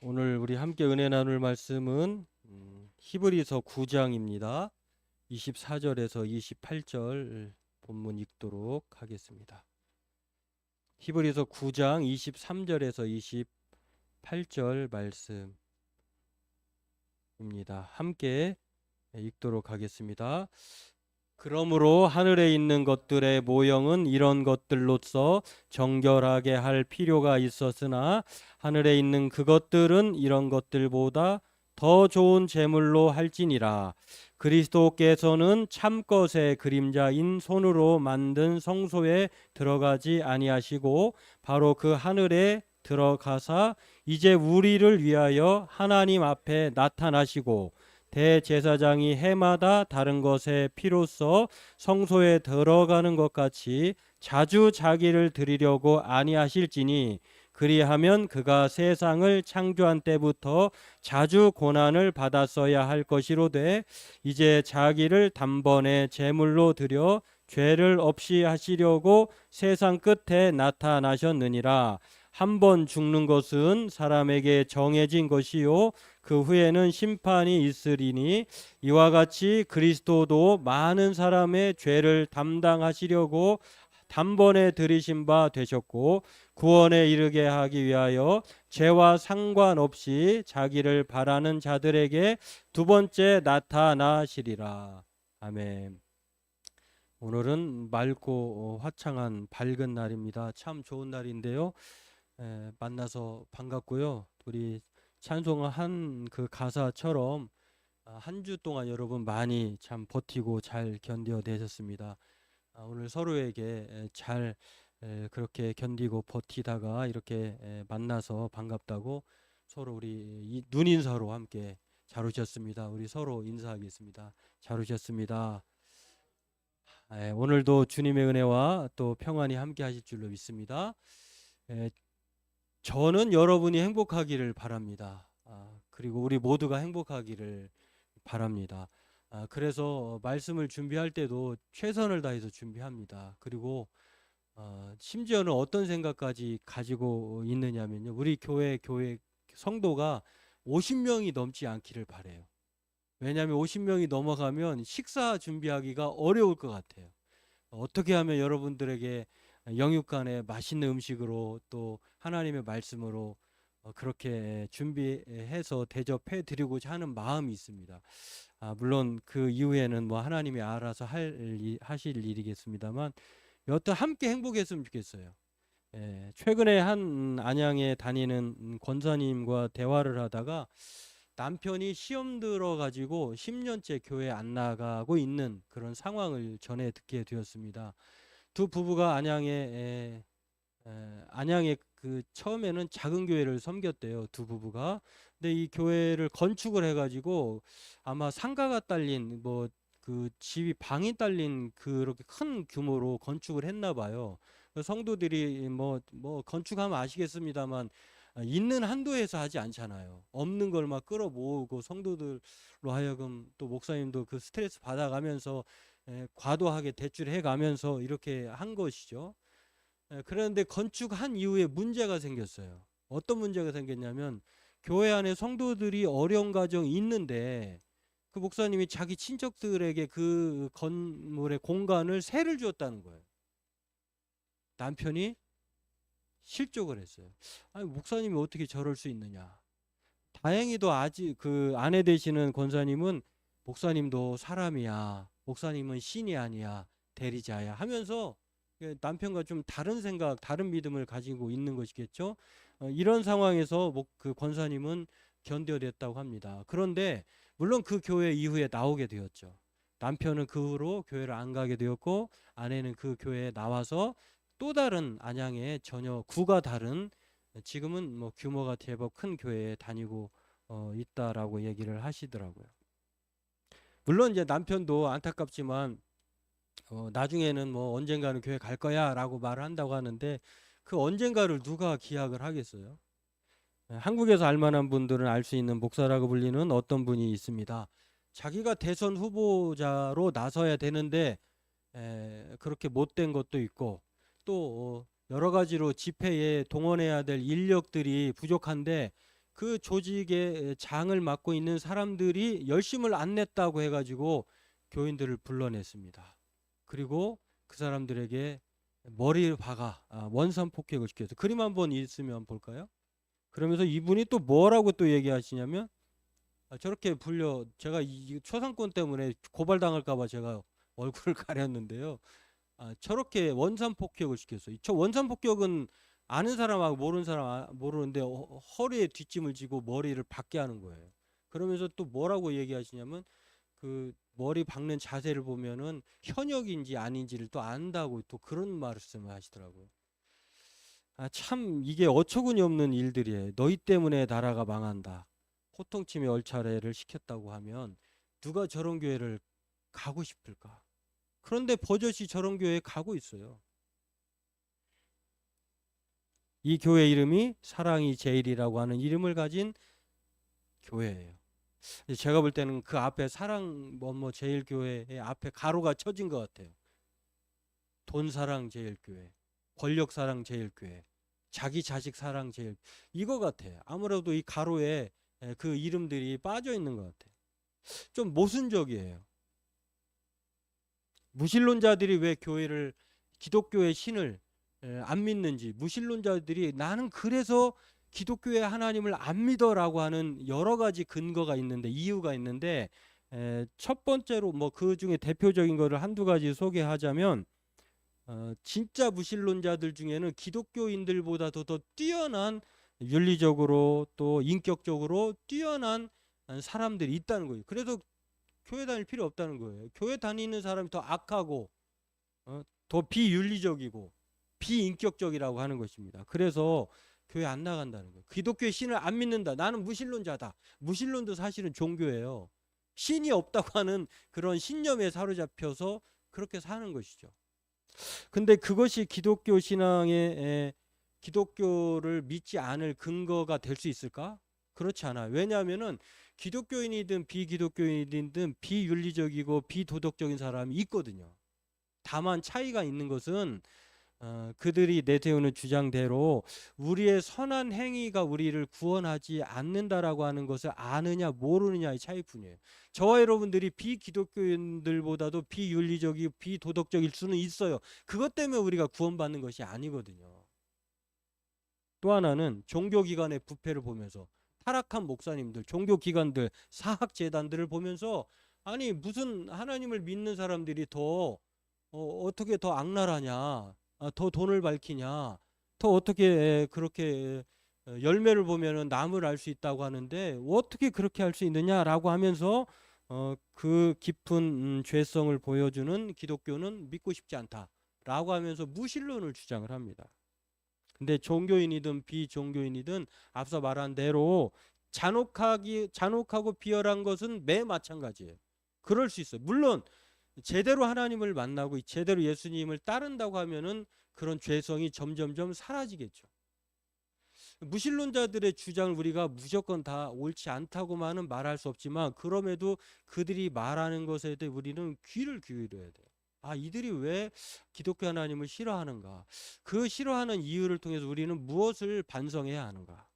오늘 우리 함께 은혜 나눌 말씀은 히브리서 9장입니다. 24절에서 28절 본문 읽도록 하겠습니다. 히브리서 9장 23절에서 28절 말씀입니다. 함께 읽도록 하겠습니다. 그러므로 하늘에 있는 것들의 모형은 이런 것들로서 정결하게 할 필요가 있었으나 하늘에 있는 그것들은 이런 것들보다 더 좋은 제물로 할지니라. 그리스도께서는 참것의 그림자인 손으로 만든 성소에 들어가지 아니하시고 바로 그 하늘에 들어가사 이제 우리를 위하여 하나님 앞에 나타나시고 대제사장이 해마다 다른 것에 피로써 성소에 들어가는 것 같이 자주 자기를 드리려고 아니하실지니 그리하면 그가 세상을 창조한 때부터 자주 고난을 받았어야 할 것이로되 이제 자기를 단번에 제물로 드려 죄를 없이 하시려고 세상 끝에 나타나셨느니라. 한 번 죽는 것은 사람에게 정해진 것이요 그 후에는 심판이 있으리니 이와 같이 그리스도도 많은 사람의 죄를 담당하시려고 단번에 들이신 바 되셨고 구원에 이르게 하기 위하여 죄와 상관없이 자기를 바라는 자들에게 두 번째 나타나시리라. 아멘. 오늘은 맑고 화창한 밝은 날입니다. 참 좋은 날인데요. 만나서 반갑고요. 우리 찬송한 그 가사처럼 한 주 동안 여러분 많이 참 버티고 잘 견뎌내셨습니다. 오늘 서로에게 잘 그렇게 견디고 버티다가 이렇게 만나서 반갑다고 서로 우리 눈인사로 함께 잘 오셨습니다. 우리 서로 인사하겠습니다. 잘 오셨습니다. 오늘도 주님의 은혜와 또 평안이 함께 하실 줄로 믿습니다. 저는 여러분이 행복하기를 바랍니다. 그리고 우리 모두가 행복하기를 바랍니다. 그래서 말씀을 준비할 때도 최선을 다해서 준비합니다. 그리고 심지어는 어떤 생각까지 가지고 있느냐면요. 우리 교회 성도가 50명이 넘지 않기를 바래요. 왜냐하면 50명이 넘어가면 식사 준비하기가 어려울 것 같아요. 어떻게 하면 여러분들에게 영육간에 맛있는 음식으로 또 하나님의 말씀으로 그렇게 준비해서 대접해 드리고자 하는 마음이 있습니다. 물론 그 이후에는 뭐 하나님이 알아서 하실 일이겠습니다만 여튼 함께 행복했으면 좋겠어요. 최근에 한 안양에 다니는 권사님과 대화를 하다가 남편이 시험 들어가지고 10년째 교회 안 나가고 있는 그런 상황을 전해 듣게 되었습니다. 두 부부가 안양에 그 처음에는 작은 교회를 섬겼대요. 두 부부가. 근데 이 교회를 건축을 해가지고 아마 상가가 딸린 뭐 그 집이 방이 딸린 그렇게 큰 규모로 건축을 했나 봐요. 성도들이 뭐 건축하면 아시겠습니다만 있는 한도에서 하지 않잖아요. 없는 걸 막 끌어모으고 성도들로 하여금 또 목사님도 그 스트레스 받아가면서 과도하게 대출해 가면서 이렇게 한 것이죠. 그런데 건축한 이후에 문제가 생겼어요. 어떤 문제가 생겼냐면 교회 안에 성도들이 어려운 가정이 있는데 그 목사님이 자기 친척들에게 그 건물의 공간을 세를 주었다는 거예요. 남편이 실족을 했어요. 아니 목사님이 어떻게 저럴 수 있느냐. 다행히도 아직 그 아내 되시는 권사님은 목사님도 사람이야. 목사님은 신이 아니야. 대리자야 하면서 남편과 좀 다른 생각, 다른 믿음을 가지고 있는 것이겠죠. 이런 상황에서 그 권사님은 견뎌냈다고 합니다. 그런데 물론 그 교회 이후에 나오게 되었죠. 남편은 그 후로 교회를 안 가게 되었고 아내는 그 교회에 나와서 또 다른 안양의 전혀 구가 다른 지금은 뭐 규모가 제법 큰 교회에 다니고 있다라고 얘기를 하시더라고요. 물론 이제 남편도 안타깝지만 나중에는 뭐 언젠가는 교회 갈 거야라고 말을 한다고 하는데 그 언젠가를 누가 기약을 하겠어요? 한국에서 알만한 분들은 알 수 있는 목사라고 불리는 어떤 분이 있습니다. 자기가 대선 후보자로 나서야 되는데 그렇게 못된 것도 있고 또 여러 가지로 집회에 동원해야 될 인력들이 부족한데 그 조직의 장을 맡고 있는 사람들이 열심을 안 냈다고 해가지고 교인들을 불러냈습니다. 그리고 그 사람들에게 머리를 박아 원산 폭격을 시켜서 그림 한번 있으면 볼까요? 그러면서 이분이 또 뭐라고 또 얘기하시냐면 저렇게 제가 이 초상권 때문에 고발당할까봐 제가 얼굴을 가렸는데요. 저렇게 원산 폭격을 시켰어요. 저 원산 폭격은 아는 사람하고 모르는 사람 모르는데 허리에 뒷짐을 지고 머리를 박게 하는 거예요. 그러면서 또 뭐라고 얘기하시냐면 그 머리 박는 자세를 보면은 현역인지 아닌지를 또 안다고 또 그런 말씀을 하시더라고요. 참 이게 어처구니 없는 일들이에요. 너희 때문에 나라가 망한다. 호통침에 얼차례를 시켰다고 하면 누가 저런 교회를 가고 싶을까? 그런데 버젓이 저런 교회에 가고 있어요. 이 교회 이름이 사랑이 제일이라고 하는 이름을 가진 교회예요. 제가 볼 때는 그 앞에 사랑 제일 교회의 앞에 가로가 쳐진 것 같아요. 돈 사랑 제일 교회, 권력 사랑 제일 교회, 자기 자식 사랑 제일 이거 같아요. 아무래도 이 가로에 그 이름들이 빠져 있는 것 같아요. 좀 모순적이에요. 무신론자들이 왜 교회를 기독교의 신을 안 믿는지, 무신론자들이 나는 그래서 기독교의 하나님을 안 믿어라고 하는 여러 가지 근거가 있는데, 이유가 있는데, 첫 번째로 그 중에 대표적인 거를 한두 가지 소개하자면 진짜 무신론자들 중에는 기독교인들보다도 더 뛰어난, 윤리적으로 또 인격적으로 뛰어난 사람들이 있다는 거예요. 그래서 교회 다닐 필요 없다는 거예요. 교회 다니는 사람이 더 악하고 더 비윤리적이고 비인격적이라고 하는 것입니다. 그래서 교회 안 나간다는 거예요. 기독교의 신을 안 믿는다. 나는 무신론자다. 무신론도 사실은 종교예요. 신이 없다고 하는 그런 신념에 사로잡혀서 그렇게 사는 것이죠. 근데 그것이 기독교 신앙의 기독교를 믿지 않을 근거가 될 수 있을까? 그렇지 않아요. 왜냐하면은 기독교인이든 비기독교인이든 비윤리적이고 비도덕적인 사람이 있거든요. 다만 차이가 있는 것은 그들이 내세우는 주장대로 우리의 선한 행위가 우리를 구원하지 않는다라고 하는 것을 아느냐 모르느냐의 차이뿐이에요. 저와 여러분들이 비기독교인들보다도 비윤리적이고 비도덕적일 수는 있어요. 그것 때문에 우리가 구원받는 것이 아니거든요. 또 하나는 종교기관의 부패를 보면서 타락한 목사님들, 종교기관들, 사학재단들을 보면서 아니 무슨 하나님을 믿는 사람들이 더 어떻게 더 악랄하냐, 더 돈을 밝히냐, 더 어떻게 그렇게 열매를 보면은 남을 알 수 있다고 하는데 어떻게 그렇게 할 수 있느냐라고 하면서 그 깊은 죄성을 보여주는 기독교는 믿고 싶지 않다라고 하면서 무신론을 주장을 합니다. 근데 종교인이든 비종교인이든 앞서 말한 대로 잔혹하고 비열한 것은 매 마찬가지예요. 그럴 수 있어요. 물론 제대로 하나님을 만나고 제대로 예수님을 따른다고 하면은 그런 죄성이 점점점 사라지겠죠. 무신론자들의 주장을 우리가 무조건 다 옳지 않다고만은 말할 수 없지만 그럼에도 그들이 말하는 것에 대해 우리는 귀를 기울여야 돼요. 이들이 왜 기독교 하나님을 싫어하는가? 그 싫어하는 이유를 통해서 우리는 무엇을 반성해야 하는가?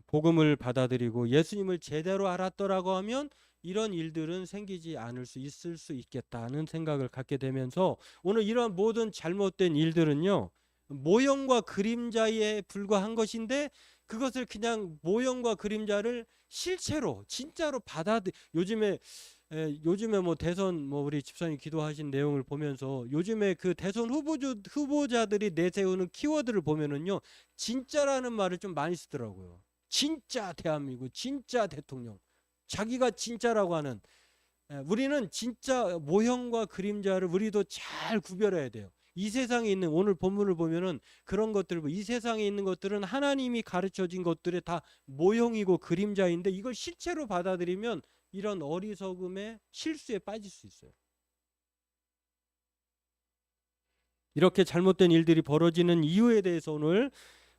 복음을 받아들이고 예수님을 제대로 알았더라고 하면 이런 일들은 생기지 않을 수 있을 수 있겠다는 생각을 갖게 되면서 오늘 이러한 모든 잘못된 일들은요, 모형과 그림자에 불과한 것인데 그것을 그냥 모형과 그림자를 실체로 진짜로 요즘에 대선 우리 집사님 기도하신 내용을 보면서 요즘에 그 대선 후보자들이 내세우는 키워드를 보면은요, 진짜라는 말을 좀 많이 쓰더라고요. 진짜 대한민국, 진짜 대통령, 자기가 진짜라고 하는, 우리는 진짜 모형과 그림자를 우리도 잘 구별해야 돼요. 이 세상에 있는, 오늘 본문을 보면은 그런 것들, 이 세상에 있는 것들은 하나님이 가르쳐진 것들의 다 모형이고 그림자인데 이걸 실체로 받아들이면 이런 어리석음의 실수에 빠질 수 있어요. 이렇게 잘못된 일들이 벌어지는 이유에 대해서 오늘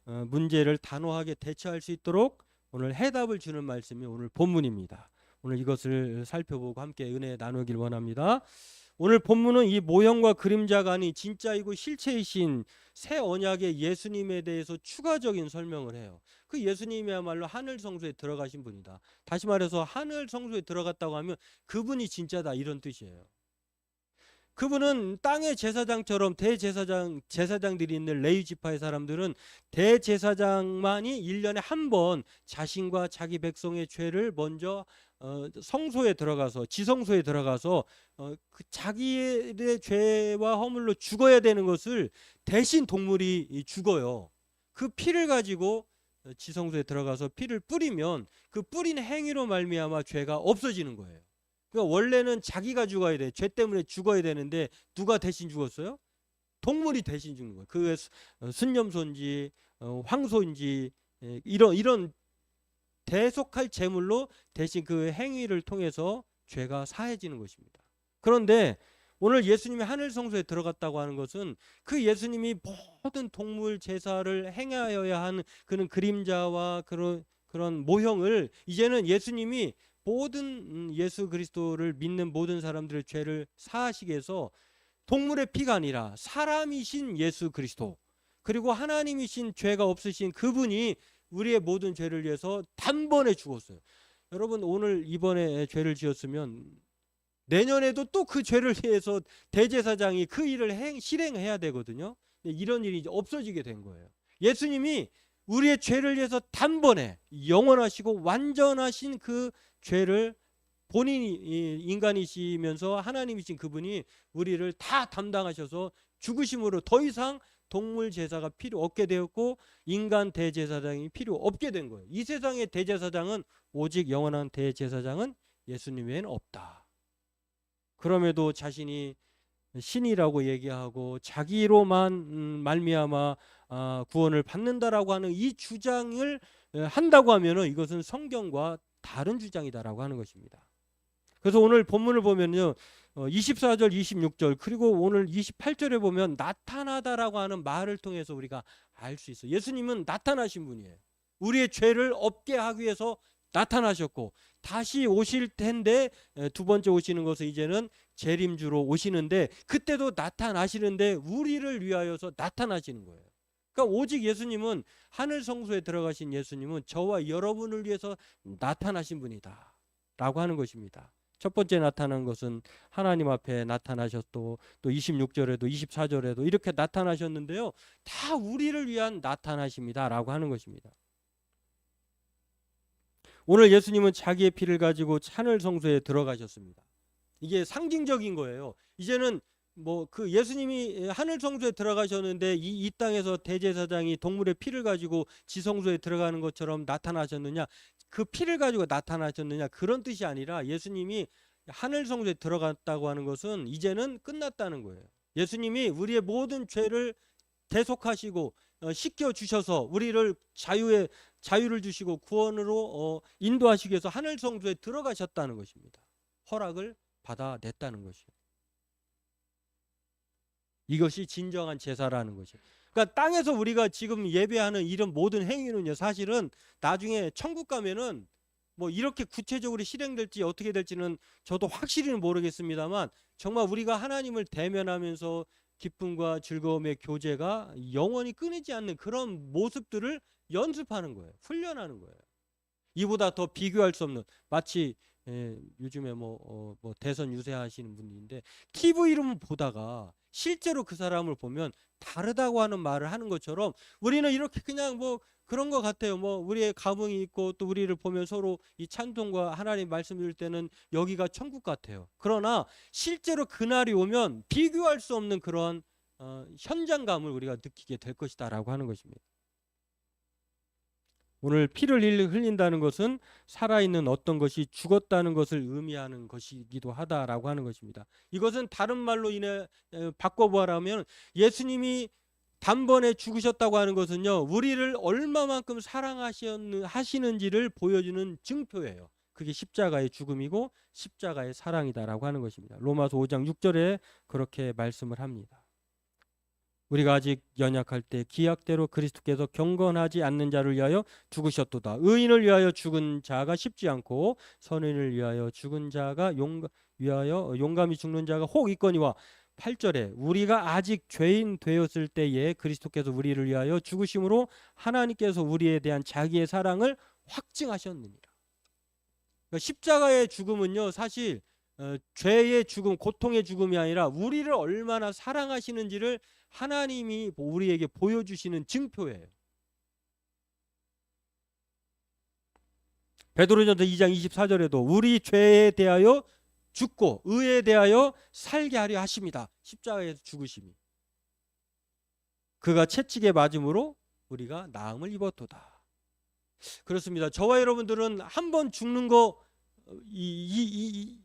문제를 단호하게 대처할 수 있도록 오늘 해답을 주는 말씀이 오늘 본문입니다. 오늘 이것을 살펴보고 함께 은혜 나누길 원합니다. 오늘 본문은 이 모형과 그림자가 아닌 진짜이고 실체이신 새 언약의 예수님에 대해서 추가적인 설명을 해요. 그 예수님이야말로 하늘 성소에 들어가신 분이다. 다시 말해서 하늘 성소에 들어갔다고 하면 그분이 진짜다, 이런 뜻이에요. 그분은 땅의 제사장처럼 제사장들이 있는 레위 지파의 사람들은 대제사장만이 1년에 한 번 자신과 자기 백성의 죄를 먼저 성소에 들어가서, 지성소에 들어가서 그 자기의 죄와 허물로 죽어야 되는 것을 대신 동물이 죽어요. 그 피를 가지고 지성소에 들어가서 피를 뿌리면 그 뿌린 행위로 말미암아 죄가 없어지는 거예요. 그러니까 원래는 자기가 죽어야 돼. 죄 때문에 죽어야 되는데 누가 대신 죽었어요? 동물이 대신 죽는 거예요. 그 순념소인지 황소인지 이런 대속할 제물로 대신 그 행위를 통해서 죄가 사해지는 것입니다. 그런데 오늘 예수님이 하늘 성소에 들어갔다고 하는 것은 그 예수님이 모든 동물 제사를 행하여야 하는 그런 그림자와 그런 모형을 이제는 예수님이 모든 예수 그리스도를 믿는 모든 사람들의 죄를 사하시기 위해서 동물의 피가 아니라 사람이신 예수 그리스도, 그리고 하나님이신 죄가 없으신 그분이 우리의 모든 죄를 위해서 단번에 죽었어요. 여러분, 오늘 이번에 죄를 지었으면 내년에도 또 그 죄를 위해서 대제사장이 그 일을 실행해야 되거든요. 이런 일이 이제 없어지게 된 거예요. 예수님이 우리의 죄를 위해서 단번에 영원하시고 완전하신 그 죄를 본인이 인간이시면서 하나님이신 그분이 우리를 다 담당하셔서 죽으심으로 더 이상 동물 제사가 필요 없게 되었고 인간 대제사장이 필요 없게 된 거예요. 이 세상의 대제사장은, 오직 영원한 대제사장은 예수님 외에는 없다. 그럼에도 자신이 신이라고 얘기하고 자기로만 말미암아 구원을 받는다라고 하는 이 주장을 한다고 하면은 이것은 성경과 다른 주장이다라고 하는 것입니다. 그래서 오늘 본문을 보면요, 24절, 26절 그리고 오늘 28절에 보면 나타나다라고 하는 말을 통해서 우리가 알 수 있어요. 예수님은 나타나신 분이에요. 우리의 죄를 없게 하기 위해서 나타나셨고 다시 오실 텐데, 두 번째 오시는 것은 이제는 재림주로 오시는데 그때도 나타나시는데 우리를 위하여서 나타나시는 거예요. 그러니까 오직 예수님은, 하늘 성소에 들어가신 예수님은 저와 여러분을 위해서 나타나신 분이다 라고 하는 것입니다. 첫 번째 나타난 것은 하나님 앞에 나타나셨고 또 26절에도 24절에도 이렇게 나타나셨는데요, 다 우리를 위한 나타나십니다 라고 하는 것입니다. 오늘 예수님은 자기의 피를 가지고 하늘 성소에 들어가셨습니다. 이게 상징적인 거예요. 이제는 뭐 그 예수님이 하늘 성소에 들어가셨는데 이 땅에서 대제사장이 동물의 피를 가지고 지성소에 들어가는 것처럼 나타나셨느냐, 그 피를 가지고 나타나셨느냐, 그런 뜻이 아니라 예수님이 하늘 성소에 들어갔다고 하는 것은 이제는 끝났다는 거예요. 예수님이 우리의 모든 죄를 대속하시고 씻겨 주셔서 우리를 자유를 주시고 구원으로 인도하시기 위해서 하늘 성소에 들어가셨다는 것입니다. 허락을 받아냈다는 것이요. 이것이 진정한 제사라는 것이에요. 그러니까 땅에서 우리가 지금 예배하는 이런 모든 행위는요, 사실은 나중에 천국 가면은 뭐 이렇게 구체적으로 실행될지 어떻게 될지는 저도 확실히는 모르겠습니다만, 정말 우리가 하나님을 대면하면서 기쁨과 즐거움의 교제가 영원히 끊이지 않는 그런 모습들을 연습하는 거예요. 훈련하는 거예요. 이보다 더 비교할 수 없는, 마치 요즘에 뭐 대선 유세하시는 분인데 TV로만 보다가 실제로 그 사람을 보면 다르다고 하는 말을 하는 것처럼 우리는 이렇게 그냥 뭐 그런 것 같아요. 뭐 우리의 감흥이 있고 또 우리를 보면 서로 이 찬송과 하나님 말씀 들을 때는 여기가 천국 같아요. 그러나 실제로 그날이 오면 비교할 수 없는 그런 현장감을 우리가 느끼게 될 것이다라고 하는 것입니다. 오늘 피를 흘린다는 것은 살아있는 어떤 것이 죽었다는 것을 의미하는 것이기도 하다라고 하는 것입니다. 이것은 다른 말로 바꿔보라면 예수님이 단번에 죽으셨다고 하는 것은요, 우리를 얼마만큼 사랑하시는지를 보여주는 증표예요. 그게 십자가의 죽음이고 십자가의 사랑이다라고 하는 것입니다. 로마서 5장 6절에 그렇게 말씀을 합니다. 우리가 아직 연약할 때 기약대로 그리스도께서 경건하지 않는 자를 위하여 죽으셨도다. 의인을 위하여 죽은 자가 쉽지 않고 선인을 위하여 죽은 자가 위하여 용감히 죽는 자가 혹 있거니와 8절에 우리가 아직 죄인 되었을 때에 그리스도께서 우리를 위하여 죽으심으로 하나님께서 우리에 대한 자기의 사랑을 확증하셨느니라. 그러니까 십자가의 죽음은요 사실 죄의 죽음, 고통의 죽음이 아니라 우리를 얼마나 사랑하시는지를 하나님이 우리에게 보여주시는 증표예요. 베드로전서 2장 24절에도 우리 죄에 대하여 죽고 의에 대하여 살게 하려 하십니다. 십자가에서 죽으심이. 그가 채찍에 맞음으로 우리가 나음을 입었도다. 그렇습니다. 저와 여러분들은 한 번 죽는 거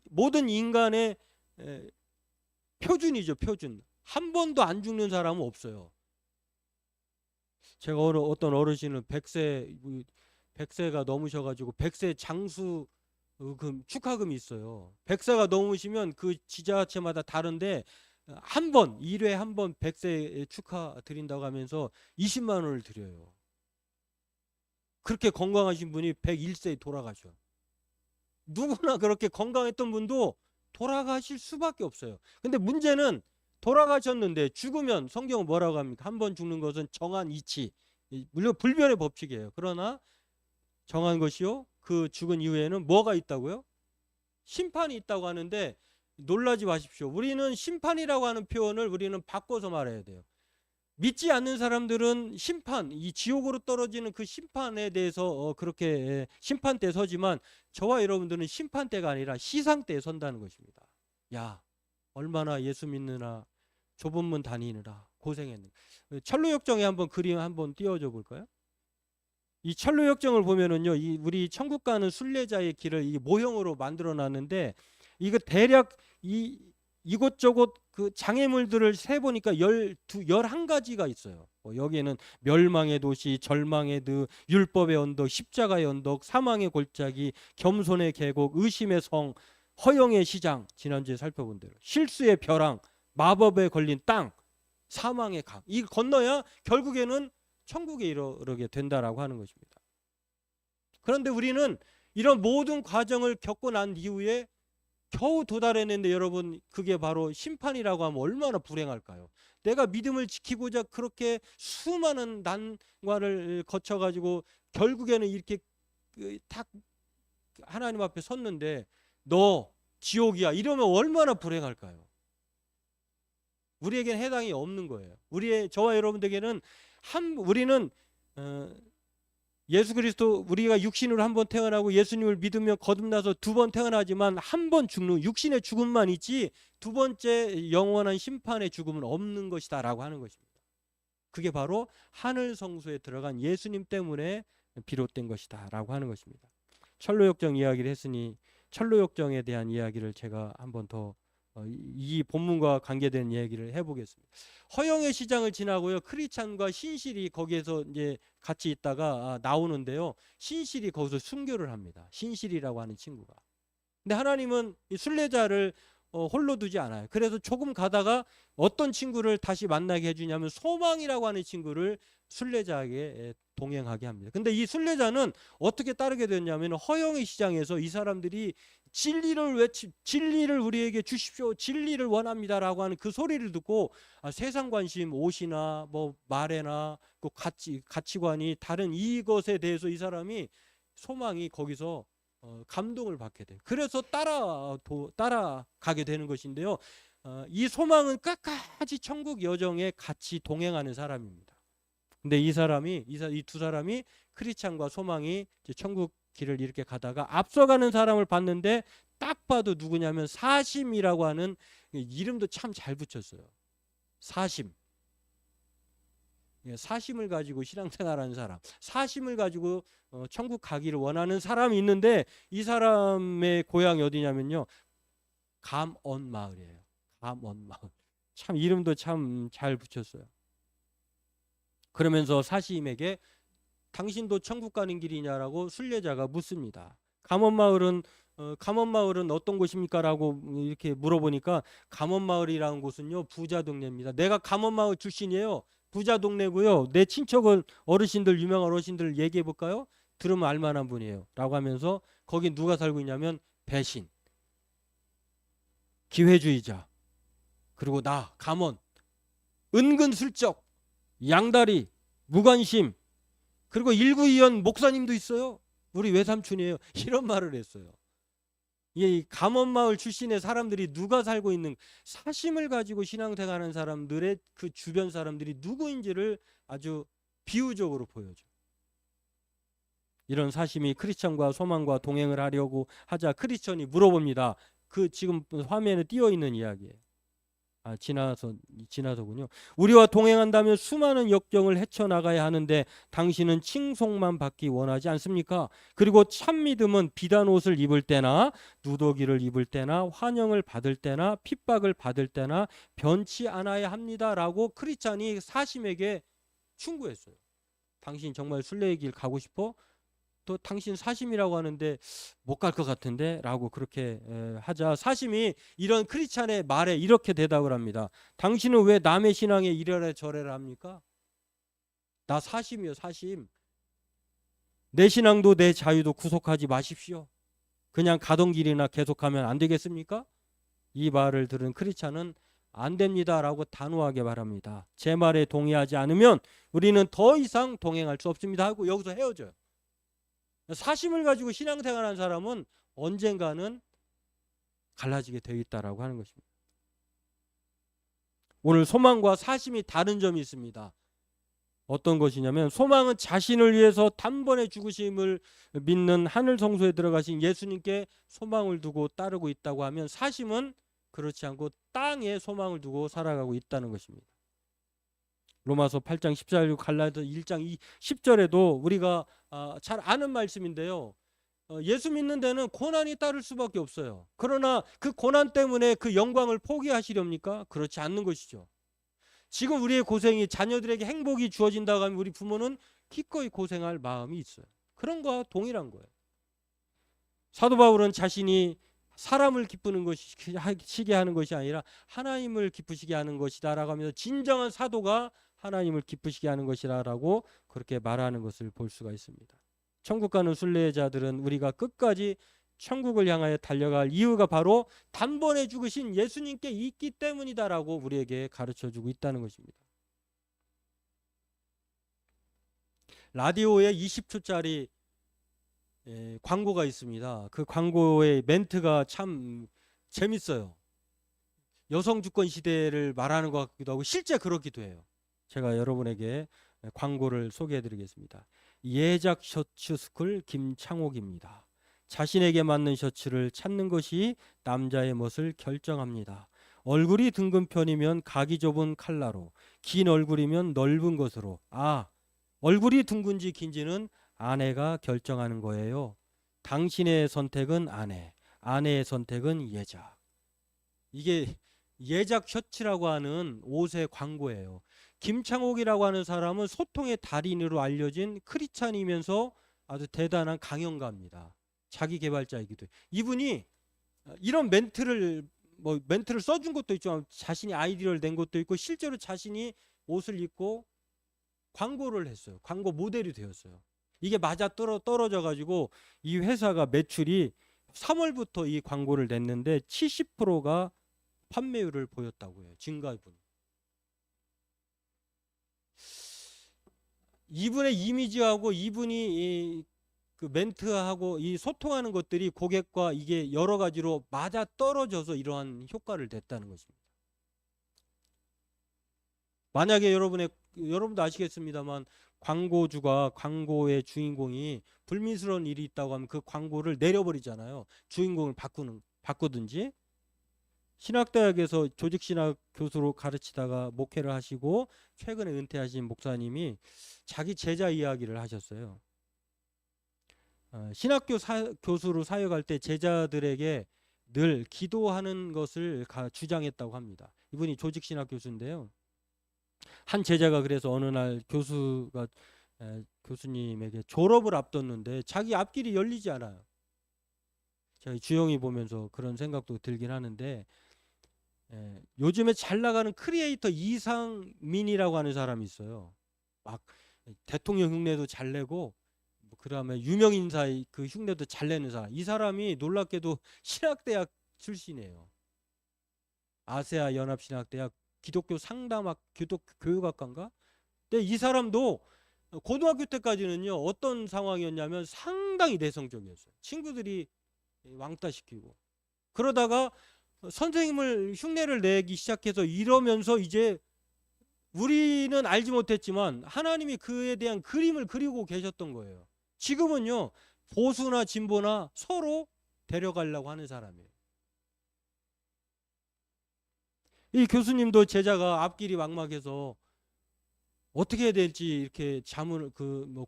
모든 인간의 표준이죠. 표준. 한 번도 안 죽는 사람은 없어요. 제가 어떤 어르신은 100세가 넘으셔가지고 100세 장수 축하금이 있어요. 100세가 넘으시면 그 지자체마다 다른데 한 번 1회 한 번 100세 축하 드린다고 하면서 20만 원을 드려요. 그렇게 건강하신 분이 101세에 돌아가셔. 누구나 그렇게 건강했던 분도 돌아가실 수밖에 없어요. 근데 문제는 돌아가셨는데 죽으면 성경은 뭐라고 합니까? 한 번 죽는 것은 정한 이치, 물론 불변의 법칙이에요. 그러나 정한 것이요 그 죽은 이후에는 뭐가 있다고요? 심판이 있다고 하는데 놀라지 마십시오. 우리는 심판이라고 하는 표현을 우리는 바꿔서 말해야 돼요. 믿지 않는 사람들은 심판, 이 지옥으로 떨어지는 그 심판에 대해서 그렇게 심판대에 서지만 저와 여러분들은 심판대가 아니라 시상대에 선다는 것입니다. 야, 얼마나 예수 믿느라 좁은 문 다니느라 고생했네. 철로역정에 한번 그림 한번 띄워줘 볼까요? 이 철로역정을 보면은요, 우리 천국 가는 순례자의 길을 이 모형으로 만들어 놨는데 이거 대략 이곳저곳 그 장애물들을 세 보니까 11가지가 있어요. 여기에는 멸망의 도시, 절망의 드, 율법의 언덕, 십자가의 언덕, 사망의 골짜기, 겸손의 계곡, 의심의 성, 허영의 시장, 지난주에 살펴본 대로 실수의 벼랑, 마법에 걸린 땅, 사망의 강. 이 건너야 결국에는 천국에 이르게 된다라고 하는 것입니다. 그런데 우리는 이런 모든 과정을 겪고 난 이후에 겨우 도달했는데 여러분 그게 바로 심판이라고 하면 얼마나 불행할까요? 내가 믿음을 지키고자 그렇게 수많은 난관을 거쳐가지고 결국에는 이렇게 딱 하나님 앞에 섰는데 너 지옥이야 이러면 얼마나 불행할까요? 우리에게는 해당이 없는 거예요. 저와 여러분들에게는 우리는 예수 그리스도 우리가 육신으로 한 번 태어나고 예수님을 믿으며 거듭나서 2번 태어나지만 한 번 죽는 육신의 죽음만 있지 두 번째 영원한 심판의 죽음은 없는 것이다 라고 하는 것입니다. 그게 바로 하늘 성소에 들어간 예수님 때문에 비롯된 것이다 라고 하는 것입니다. 철로역정 이야기를 했으니 철로역정에 대한 이야기를 제가 한번 더 이 본문과 관계된 얘기를 해보겠습니다. 허영의 시장을 지나고요. 크리찬과 신실이 거기에서 이제 같이 있다가 나오는데요. 신실이 거기서 순교를 합니다. 신실이라고 하는 친구가. 근데 하나님은 이 순례자를 홀로 두지 않아요. 그래서 조금 가다가 어떤 친구를 다시 만나게 해주냐면 소망이라고 하는 친구를 순례자에게 동행하게 합니다. 근데 이 순례자는 어떻게 따르게 됐냐면 허영의 시장에서 이 사람들이 진리를 우리에게 주십시오. 진리를 원합니다라고 하는 그 소리를 듣고 세상 관심, 옷이나 뭐 말에나 그 가치관이 다른 이것에 대해서 이 사람이 소망이 거기서 감동을 받게 돼요. 그래서 따라가게 되는 것인데요. 이 소망은 끝까지 천국 여정에 같이 동행하는 사람입니다. 근데 이 두 사람이 크리스찬과 소망이 이제 천국 길을 이렇게 가다가 앞서가는 사람을 봤는데 딱 봐도 누구냐면 사심이라고 하는 이름도 참 잘 붙였어요. 사심을 가지고 신앙생활하는 사람, 사심을 가지고 천국 가기를 원하는 사람이 있는데 이 사람의 고향이 어디냐면요, 감언 마을이에요. 감언 마을. 참 이름도 참 잘 붙였어요. 그러면서 사심에게 당신도 천국 가는 길이냐라고 순례자가 묻습니다. 감언마을은 어떤 곳입니까? 라고 이렇게 물어보니까 감언마을이라는 곳은요 부자 동네입니다. 내가 감언마을 출신이에요. 부자 동네고요. 내 친척은 유명한 어르신들 얘기해 볼까요? 들으면 알만한 분이에요. 라고 하면서 거기 누가 살고 있냐면 배신. 기회주의자, 그리고 나 감원, 은근슬쩍 양다리, 무관심, 그리고 일구이연 목사님도 있어요. 우리 외삼촌이에요. 이런 말을 했어요. 이 감원마을 출신의 사람들이 누가 살고 있는, 사심을 가지고 신앙생활하는 사람들의 그 주변 사람들이 누구인지를 아주 비유적으로 보여줘. 이런 사심이 크리스천과 소망과 동행을 하려고 하자 크리스천이 물어봅니다. 그 지금 화면에 띄어 있는 이야기예요. 지나서군요. 우리와 동행한다면 수많은 역경을 헤쳐나가야 하는데 당신은 칭송만 받기 원하지 않습니까? 그리고 참 믿음은 비단 옷을 입을 때나 누더기를 입을 때나 환영을 받을 때나 핍박을 받을 때나 변치 않아야 합니다라고 크리스찬이 사심에게 충고했어요. 당신 정말 순례의 길 가고 싶어? 또 당신 사심이라고 하는데 못 갈 것 같은데 라고 그렇게 하자 사심이 이런 크리스찬의 말에 이렇게 대답을 합니다. 당신은 왜 남의 신앙에 이래라 저래라 합니까? 나 사심이요, 사심. 내 신앙도 내 자유도 구속하지 마십시오. 그냥 가던 길이나 계속하면 안 되겠습니까? 이 말을 들은 크리스찬은 안 됩니다라고 단호하게 말합니다. 제 말에 동의하지 않으면 우리는 더 이상 동행할 수 없습니다 하고 여기서 헤어져요. 사심을 가지고 신앙생활하는 사람은 언젠가는 갈라지게 되어 있다라고 하는 것입니다. 오늘 소망과 사심이 다른 점이 있습니다. 어떤 것이냐면 소망은 자신을 위해서 단번에 죽으심을 믿는 하늘 성소에 들어가신 예수님께 소망을 두고 따르고 있다고 하면, 사심은 그렇지 않고 땅에 소망을 두고 살아가고 있다는 것입니다. 로마서 8장 14절, 갈라디아 1장 10절에도 우리가 잘 아는 말씀인데요. 예수 믿는 데는 고난이 따를 수밖에 없어요. 그러나 그 고난 때문에 그 영광을 포기하시렵니까? 그렇지 않는 것이죠. 지금 우리의 고생이 자녀들에게 행복이 주어진다고 하면 우리 부모는 기꺼이 고생할 마음이 있어요. 그런 거와 동일한 거예요. 사도 바울은 자신이 사람을 기쁘시게 하는 것이 아니라 하나님을 기쁘시게 하는 것이다 라고 하면서 진정한 사도가 하나님을 기쁘시게 하는 것이라고 그렇게 말하는 것을 볼 수가 있습니다. 천국 가는 순례자들은 우리가 끝까지 천국을 향하여 달려갈 이유가 바로 단번에 죽으신 예수님께 있기 때문이다라고 우리에게 가르쳐주고 있다는 것입니다. 라디오에 20초짜리 광고가 있습니다. 그 광고의 멘트가 참 재밌어요. 여성 주권 시대를 말하는 것 같기도 하고 실제 그렇기도 해요. 제가 여러분에게 광고를 소개해 드리겠습니다. 예작 셔츠 스쿨 김창옥입니다. 자신에게 맞는 셔츠를 찾는 것이 남자의 멋을 결정합니다. 얼굴이 둥근 편이면 각이 좁은 컬러로, 긴 얼굴이면 넓은 것으로. 얼굴이 둥근지 긴지는 아내가 결정하는 거예요. 당신의 선택은 아내, 아내의 선택은 예작. 이게 예작 셔츠라고 하는 옷의 광고예요. 김창옥이라고 하는 사람은 소통의 달인으로 알려진 크리스찬이면서 아주 대단한 강연가입니다. 자기 개발자이기도 해요. 이분이 이런 멘트를 써준 것도 있지만 자신이 아이디어를 낸 것도 있고 실제로 자신이 옷을 입고 광고를 했어요. 광고 모델이 되었어요. 이게 맞아 떨어져 가지고 이 회사가 매출이 3월부터 이 광고를 냈는데 70%가 판매율을 보였다고 해요. 증가분. 이분의 이미지하고 이분이 그 멘트하고 이 소통하는 것들이 고객과 이게 여러 가지로 맞아 떨어져서 이러한 효과를 냈다는 것입니다. 만약에 여러분도 아시겠습니다만 광고주가, 광고의 주인공이 불미스러운 일이 있다고 하면 그 광고를 내려버리잖아요. 주인공을 바꾸든지. 신학대학에서 조직신학 교수로 가르치다가 목회를 하시고 최근에 은퇴하신 목사님이 자기 제자 이야기를 하셨어요. 신학교 교수로 사역할 때 제자들에게 늘 기도하는 것을 주장했다고 합니다. 이분이 조직신학 교수인데요. 한 제자가 그래서 어느 날 교수님에게 졸업을 앞뒀는데 자기 앞길이 열리지 않아요. 제가 주영이 보면서 그런 생각도 들긴 하는데, 요즘에 잘 나가는 크리에이터 이상민이라고 하는 사람이 있어요. 막 대통령 흉내도 잘 내고 그다음에 유명 인사의 그 흉내도 잘 내는 사람. 이 사람이 놀랍게도 신학대학 출신이에요. 아세아 연합신학대학 기독교 상담학 기독교 교육학과인가? 근데 이 사람도 고등학교 때까지는요 어떤 상황이었냐면 상당히 내성적이었어요. 친구들이 왕따시키고 그러다가 선생님을 흉내를 내기 시작해서 이러면서 이제 우리는 알지 못했지만 하나님이 그에 대한 그림을 그리고 계셨던 거예요. 지금은요 보수나 진보나 서로 데려가려고 하는 사람이에요. 이 교수님도 제자가 앞길이 막막해서 어떻게 해야 될지 이렇게 자문을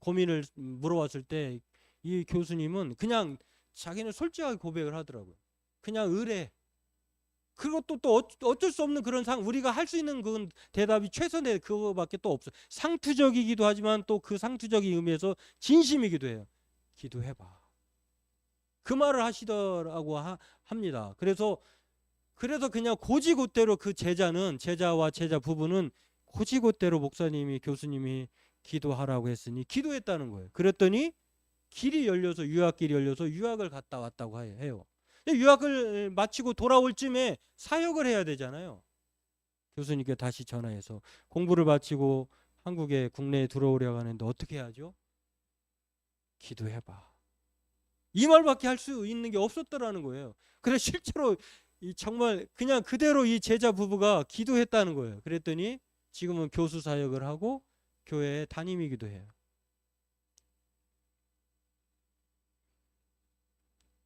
고민을 물어봤을 때 이 교수님은 그냥 자기는 솔직하게 고백을 하더라고요. 그냥 의뢰. 그리고 또 어쩔 수 없는 그런 우리가 할 수 있는 그건 대답이 최선의 그거밖에 또 없어요. 상투적이기도 하지만 또 그 상투적인 의미에서 진심이기도 해요. 기도해봐. 그 말을 하시더라고 합니다. 그래서 그냥 고지곳대로 그 제자와 제자 부부는 고지곳대로 목사님이 교수님이 기도하라고 했으니 기도했다는 거예요. 그랬더니 유학길이 열려서 유학을 갔다 왔다고 해요. 근데 유학을 마치고 돌아올 쯤에 사역을 해야 되잖아요. 교수님께 다시 전화해서 공부를 마치고 국내에 들어오려고 하는데 어떻게 하죠? 기도해봐. 이 말밖에 할 수 있는 게 없었더라는 거예요. 그래서 실제로 정말 그냥 그대로 이 제자 부부가 기도했다는 거예요. 그랬더니 지금은 교수 사역을 하고 교회에 담임이기도 해요.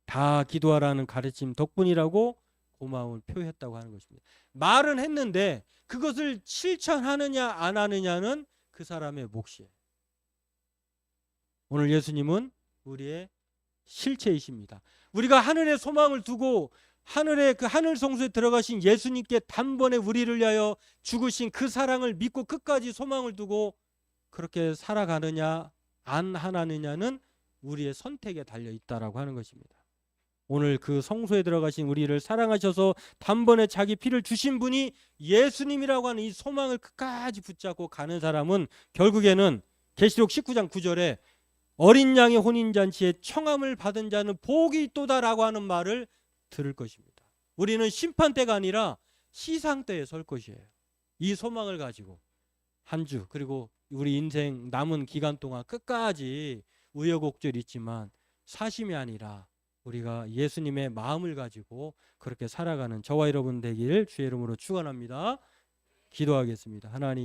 다 기도하라는 가르침 덕분이라고 고마움을 표했다고 하는 것입니다. 말은 했는데 그것을 실천하느냐 안 하느냐는 그 사람의 몫이에요. 오늘 예수님은 우리의 실체이십니다. 우리가 하늘에 소망을 두고 하늘의 그 하늘 성소에 들어가신 예수님께 단번에 우리를 위하여 죽으신 그 사랑을 믿고 끝까지 소망을 두고 그렇게 살아가느냐 안 하느냐는 우리의 선택에 달려 있다라고 하는 것입니다. 오늘 그 성소에 들어가신 우리를 사랑하셔서 단번에 자기 피를 주신 분이 예수님이라고 하는 이 소망을 끝까지 붙잡고 가는 사람은 결국에는 계시록 19장 9절에 어린 양의 혼인잔치에 청함을 받은 자는 복이 있도다라고 하는 말을 들을 것입니다. 우리는 심판대가 아니라 시상대에 설 것이에요. 이 소망을 가지고 한 주 그리고 우리 인생 남은 기간 동안 끝까지 우여곡절 있지만 사심이 아니라 우리가 예수님의 마음을 가지고 그렇게 살아가는 저와 여러분 되길 주의 이름으로 축원합니다. 기도하겠습니다. 하나님